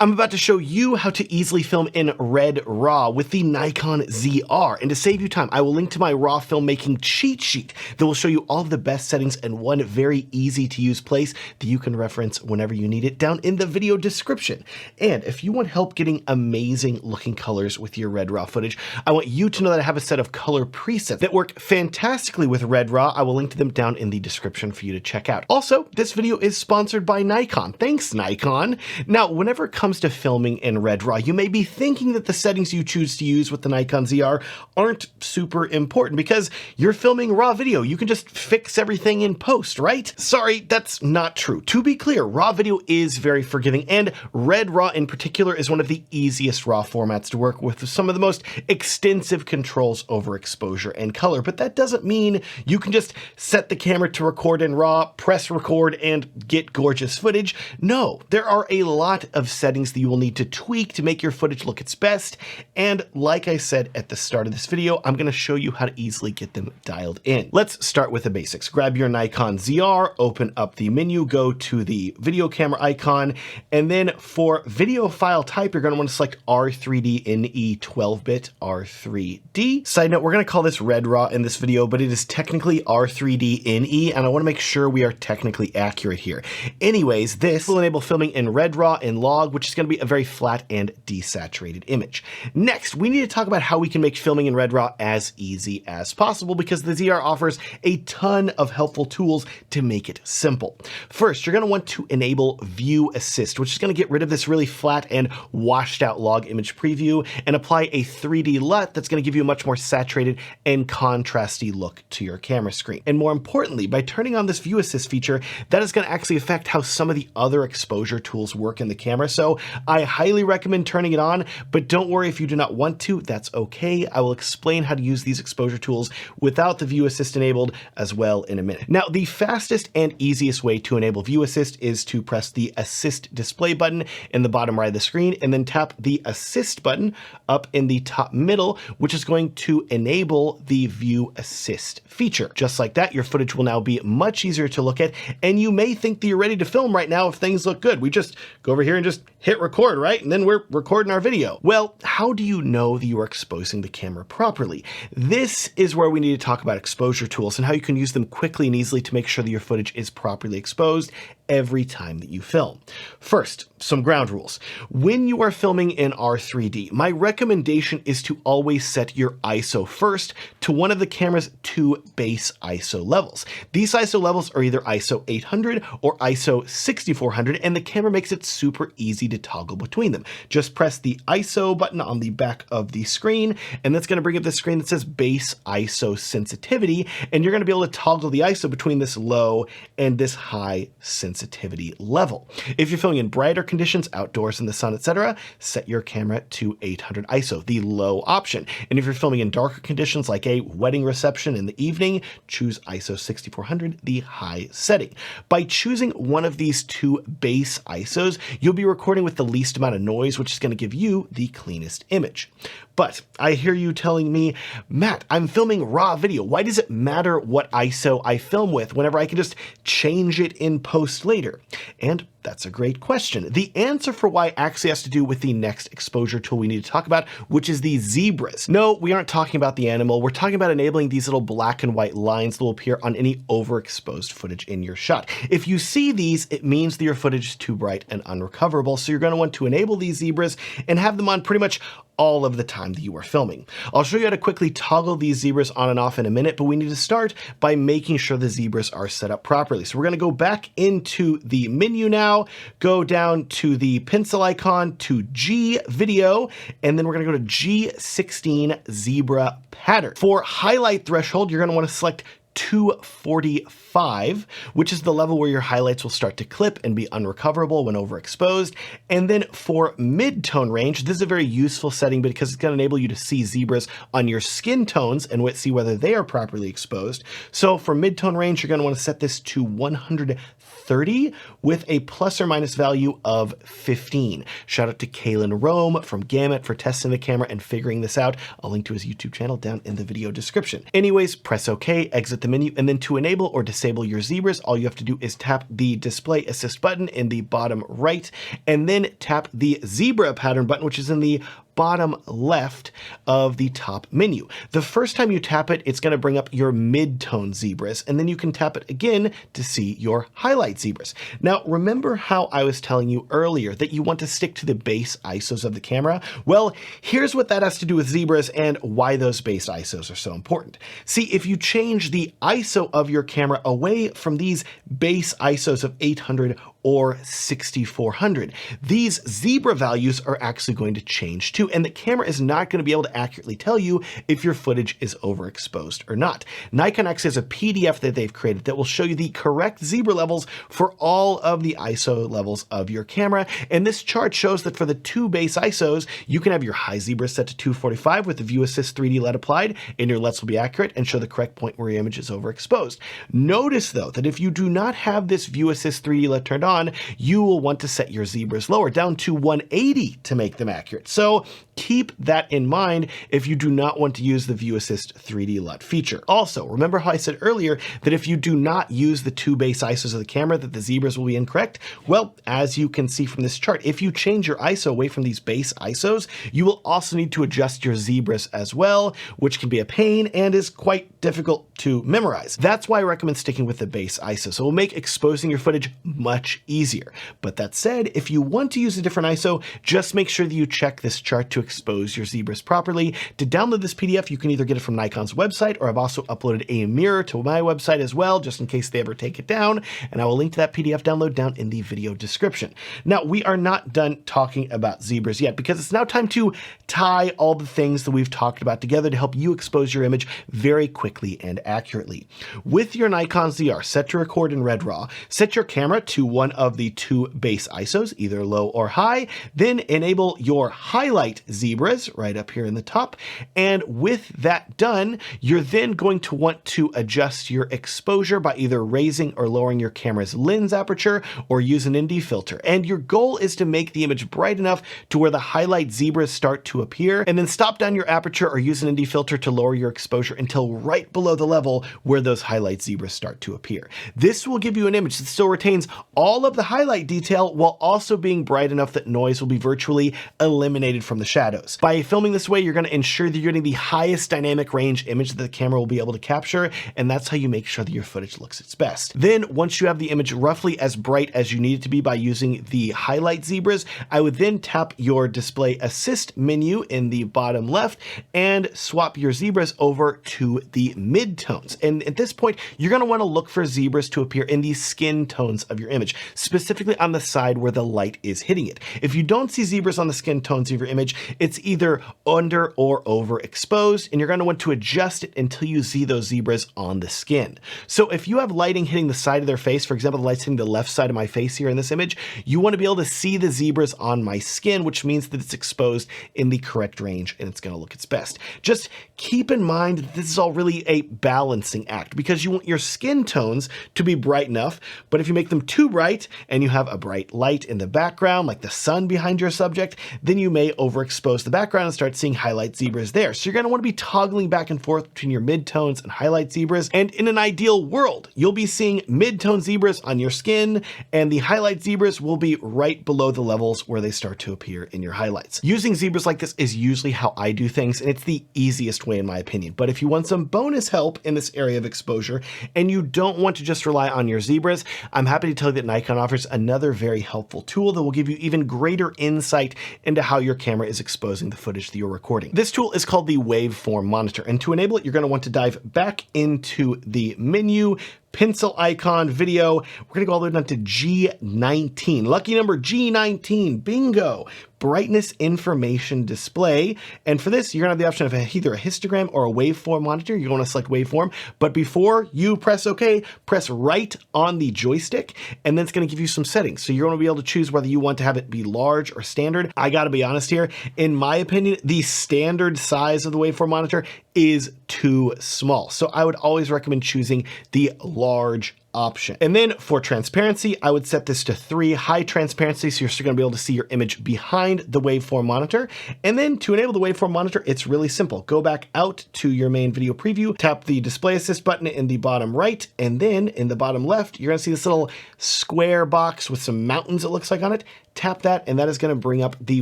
I'm about to show you how to easily film in Red RAW with the Nikon ZR. And to save you time, I will link to my RAW filmmaking cheat sheet that will show you all of the best settings in one very easy to use place that you can reference whenever you need it down in the video description. And if you want help getting amazing looking colors with your Red RAW footage, I want you to know that I have a set of color presets that work fantastically with Red RAW. I will link to them down in the description for you to check out. Also, this video is sponsored by Nikon. Thanks, Nikon. Now, whenever it comes to filming in Red RAW, you may be thinking that the settings you choose to use with the Nikon ZR aren't super important because you're filming RAW video. You can just fix everything in post, right? Sorry, that's not true. To be clear, RAW video is very forgiving, and Red RAW in particular is one of the easiest RAW formats to work with some of the most extensive controls over exposure and color. But that doesn't mean you can just set the camera to record in RAW, press record, and get gorgeous footage. No, there are a lot of settings that you will need to tweak to make your footage look its best. And like I said at the start of this video, I'm going to show you how to easily get them dialed in. Let's start with the basics. Grab your Nikon ZR, open up the menu, go to the video camera icon, and then for video file type, you're going to want to select R3D NE 12-bit R3D. Side note, we're going to call this Red RAW in this video, but it is technically R3D NE, and I want to make sure we are technically accurate here. Anyways, this will enable filming in Red RAW in log, which is going to be a very flat and desaturated image. Next, we need to talk about how we can make filming in Red RAW as easy as possible, because the ZR offers a ton of helpful tools to make it simple. First, you're going to want to enable View Assist, which is going to get rid of this really flat and washed out log image preview and apply a 3D LUT that's going to give you a much more saturated and contrasty look to your camera screen. And more importantly, by turning on this View Assist feature, that is going to actually affect how some of the other exposure tools work in the camera. So I highly recommend turning it on, but don't worry if you do not want to, that's okay. I will explain how to use these exposure tools without the View Assist enabled as well in a minute. Now, the fastest and easiest way to enable View Assist is to press the Assist Display button in the bottom right of the screen and then tap the Assist button up in the top middle, which is going to enable the View Assist feature. Just like that, your footage will now be much easier to look at, and you may think that you're ready to film right now if things look good. We just go over here and just hit record, right? And then we're recording our video. Well, how do you know that you are exposing the camera properly? This is where we need to talk about exposure tools and how you can use them quickly and easily to make sure that your footage is properly exposed every time that you film. First, some ground rules. When you are filming in R3D, my recommendation is to always set your ISO first to one of the camera's two base ISO levels. These ISO levels are either ISO 800 or ISO 6400, and the camera makes it super easy to toggle between them. Just press the ISO button on the back of the screen, and that's going to bring up the screen that says base ISO sensitivity, and you're going to be able to toggle the ISO between this low and this high sensitivity level. If you're filming in brighter conditions, outdoors in the sun, etc., set your camera to 800 ISO, the low option. And if you're filming in darker conditions like a wedding reception in the evening, choose ISO 6400, the high setting. By choosing one of these two base ISOs, you'll be recording with the least amount of noise, which is going to give you the cleanest image. But I hear you telling me, Matt, I'm filming RAW video. Why does it matter what ISO I film with whenever I can just change it in post later? And that's a great question. The answer for why actually has to do with the next exposure tool we need to talk about, which is the zebras. No, we aren't talking about the animal. We're talking about enabling these little black and white lines that will appear on any overexposed footage in your shot. If you see these, it means that your footage is too bright and unrecoverable. So you're going to want to enable these zebras and have them on pretty much all of the time that you are filming. I'll show you how to quickly toggle these zebras on and off in a minute, but we need to start by making sure the zebras are set up properly. So we're going to go back into the menu now, go down to the pencil icon to G video, and then we're going to go to G16 zebra pattern. For highlight threshold, you're going to want to select 245, which is the level where your highlights will start to clip and be unrecoverable when overexposed. And then for mid-tone range, this is a very useful setting because it's going to enable you to see zebras on your skin tones and see whether they are properly exposed. So for mid-tone range, you're going to want to set this to 130 30 with a plus or minus value of 15. Shout out to Kalen Rome from Gamut for testing the camera and figuring this out. I'll link to his YouTube channel down in the video description. Anyways, press OK, exit the menu, and then to enable or disable your zebras, all you have to do is tap the display assist button in the bottom right, and then tap the zebra pattern button, which is in the bottom left of the top menu. The first time you tap it, it's going to bring up your mid-tone zebras, and then you can tap it again to see your highlight zebras. Now, remember how I was telling you earlier that you want to stick to the base ISOs of the camera? Well, here's what that has to do with zebras and why those base ISOs are so important. See, if you change the ISO of your camera away from these base ISOs of 800 or 6400, these zebra values are actually going to change too, and the camera is not going to be able to accurately tell you if your footage is overexposed or not. Nikon actually has a PDF that they've created that will show you the correct zebra levels for all of the ISO levels of your camera, and this chart shows that for the two base ISOs, you can have your high zebra set to 245 with the View Assist 3D LUT applied, and your LUTs will be accurate and show the correct point where your image is overexposed. Notice though that if you do not have this View Assist 3D LUT turned on, you will want to set your zebras lower, down to 180 to make them accurate. So keep that in mind if you do not want to use the View Assist 3D LUT feature. Also, remember how I said earlier that if you do not use the two base ISOs of the camera that the zebras will be incorrect? Well, as you can see from this chart, if you change your ISO away from these base ISOs, you will also need to adjust your zebras as well, which can be a pain and is quite difficult to memorize. That's why I recommend sticking with the base ISO. So it will make exposing your footage much easier. But that said, if you want to use a different ISO, just make sure that you check this chart to expose your zebras properly. To download this PDF, you can either get it from Nikon's website, or I've also uploaded a mirror to my website as well, just in case they ever take it down, and I will link to that PDF download down in the video description. Now, we are not done talking about zebras yet, because it's now time to tie all the things that we've talked about together to help you expose your image very quickly and accurately. With your Nikon ZR set to record in Red RAW, set your camera to one of the two base ISOs, either low or high, then enable your highlight zebras right up here in the top. And with that done, you're then going to want to adjust your exposure by either raising or lowering your camera's lens aperture or use an ND filter. And your goal is to make the image bright enough to where the highlight zebras start to appear, and then stop down your aperture or use an ND filter to lower your exposure until right below the level where those highlight zebras start to appear. This will give you an image that still retains all of the highlight detail while also being bright enough that noise will be virtually eliminated from the shadows. By filming this way, you're going to ensure that you're getting the highest dynamic range image that the camera will be able to capture, and that's how you make sure that your footage looks its best. Then, once you have the image roughly as bright as you need it to be by using the highlight zebras, I would then tap your display assist menu in the bottom left and swap your zebras over to the mid-tones. And at this point, you're going to want to look for zebras to appear in the skin tones of your image, specifically on the side where the light is hitting it. If you don't see zebras on the skin tones of your image, it's either under or overexposed, and you're going to want to adjust it until you see those zebras on the skin. So if you have lighting hitting the side of their face, for example, the light's hitting the left side of my face here in this image, you want to be able to see the zebras on my skin, which means that it's exposed in the correct range and it's going to look its best. Just keep in mind that this is all really a balancing act, because you want your skin tones to be bright enough, but if you make them too bright and you have a bright light in the background, like the sun behind your subject, then you may overexpose the background and start seeing highlight zebras there. So you're going to want to be toggling back and forth between your midtones and highlight zebras. And in an ideal world, you'll be seeing midtone zebras on your skin, and the highlight zebras will be right below the levels where they start to appear in your highlights. Using zebras like this is usually how I do things, and it's the easiest way in my opinion. But if you want some bonus help in this area of exposure, and you don't want to just rely on your zebras, I'm happy to tell you that Nikon offers another very helpful tool that will give you even greater insight into how your camera is exposing the footage that you're recording. This tool is called the Waveform monitor, and to enable it, you're going to want to dive back into the menu, pencil icon, video. We're going to go all the way down to G19. Lucky number G19. Bingo. Brightness information display. And for this, you're going to have the option of either a histogram or a waveform monitor. You're going to select waveform, but before you press OK, press right on the joystick, and then it's going to give you some settings. So you're going to be able to choose whether you want to have it be large or standard. I got to be honest here. In my opinion, the standard size of the waveform monitor is too small. So I would always recommend choosing the large option. And then for transparency, I would set this to 3, high transparency, so you're still gonna be able to see your image behind the waveform monitor. And then to enable the waveform monitor, it's really simple. Go back out to your main video preview, tap the display assist button in the bottom right, and then in the bottom left, you're gonna see this little square box with some mountains, it looks like, on it. Tap that, and that is gonna bring up the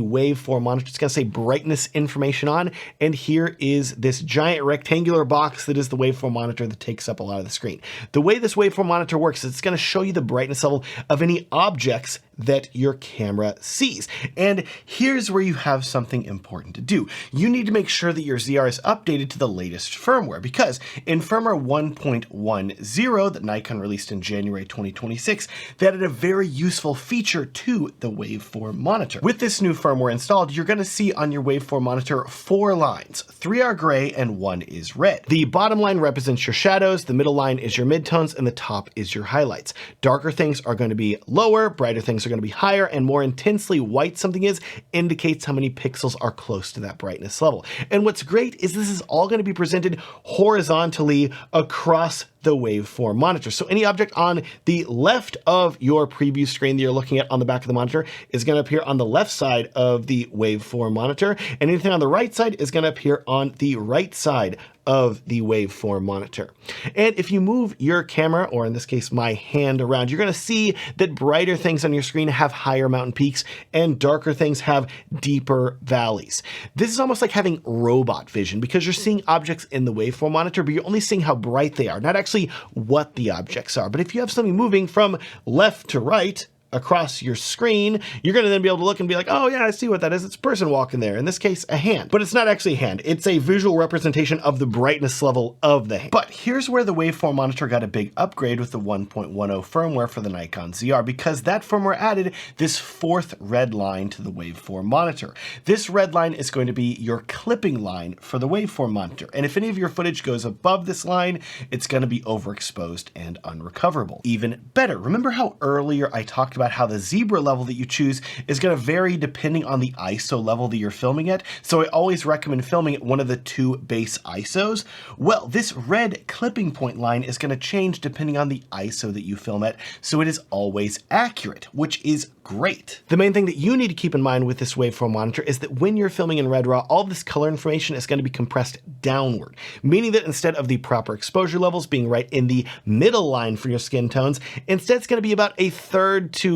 waveform monitor. It's gonna say brightness information on, and here is this giant rectangular box that is the waveform monitor that takes up a lot of the screen. The way this waveform monitor works is it's gonna show you the brightness level of any objects that your camera sees. And here's where you have something important to do. You need to make sure that your ZR is updated to the latest firmware, because in firmware 1.10 that Nikon released in January 2026, they added a very useful feature to the waveform monitor. With this new firmware installed, you're gonna see on your waveform monitor 4 lines. 3 are gray and 1 is red. The bottom line represents your shadows, the middle line is your midtones, and the top is your highlights. Darker things are going to be lower, brighter things are going to be higher, and more intensely white something is indicates how many pixels are close to that brightness level. And what's great is this is all going to be presented horizontally across the waveform monitor. So any object on the left of your preview screen that you're looking at on the back of the monitor is going to appear on the left side of the waveform monitor, and anything on the right side is going to appear on the right side of the waveform monitor. And if you move your camera, or in this case my hand, around, you're going to see that brighter things on your screen have higher mountain peaks and darker things have deeper valleys. This is almost like having robot vision, because you're seeing objects in the waveform monitor, but you're only seeing how bright they are, not actually what the objects are. But if you have something moving from left to right across your screen, you're going to then be able to look and be like, oh yeah, I see what that is. It's a person walking there. In this case, a hand. But it's not actually a hand. It's a visual representation of the brightness level of the hand. But here's where the waveform monitor got a big upgrade with the 1.10 firmware for the Nikon ZR, because that firmware added this 4th red line to the waveform monitor. This red line is going to be your clipping line for the waveform monitor. And if any of your footage goes above this line, it's going to be overexposed and unrecoverable. Even better, remember how earlier I talked about how the zebra level that you choose is going to vary depending on the ISO level that you're filming at. So I always recommend filming at one of the 2 base ISOs. Well, this red clipping point line is going to change depending on the ISO that you film at, so it is always accurate, which is great. The main thing that you need to keep in mind with this waveform monitor is that when you're filming in Red RAW, all this color information is going to be compressed downward, meaning that instead of the proper exposure levels being right in the middle line for your skin tones, instead it's going to be about 1/3 to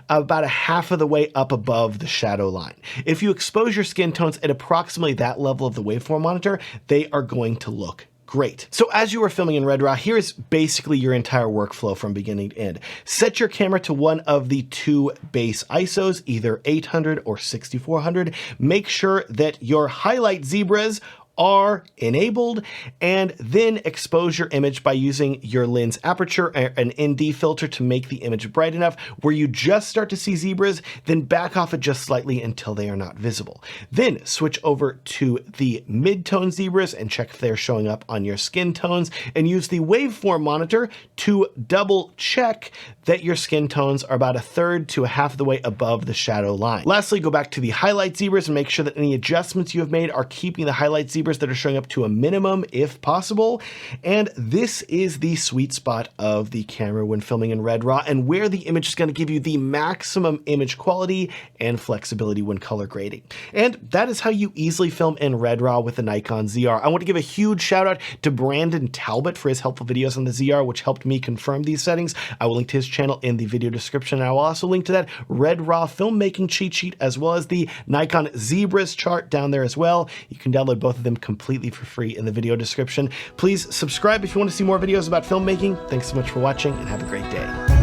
about 1/2 of the way up above the shadow line. If you expose your skin tones at approximately that level of the waveform monitor, they are going to look great. So as you are filming in Red RAW, here is basically your entire workflow from beginning to end. Set your camera to one of the 2 base ISOs, either 800 or 6400. Make sure that your highlight zebras are enabled, and then expose your image by using your lens aperture, an ND filter, to make the image bright enough where you just start to see zebras, then back off it just slightly until they are not visible. Then switch over to the mid-tone zebras and check if they're showing up on your skin tones, and use the waveform monitor to double check that your skin tones are about 1/3 to 1/2 of the way above the shadow line. Lastly, go back to the highlight zebras and make sure that any adjustments you have made are keeping the highlight zebras that are showing up to a minimum if possible. And this is the sweet spot of the camera when filming in Red RAW, and where the image is going to give you the maximum image quality and flexibility when color grading. And that is how you easily film in Red RAW with the Nikon ZR. I want to give a huge shout out to Brandon Talbot for his helpful videos on the ZR, which helped me confirm these settings. I will link to his channel in the video description, and I will also link to that Red RAW filmmaking cheat sheet, as well as the Nikon Zebras chart down there as well. You can download both of them completely for free in the video description. Please subscribe if you want to see more videos about filmmaking. Thanks so much for watching, and have a great day.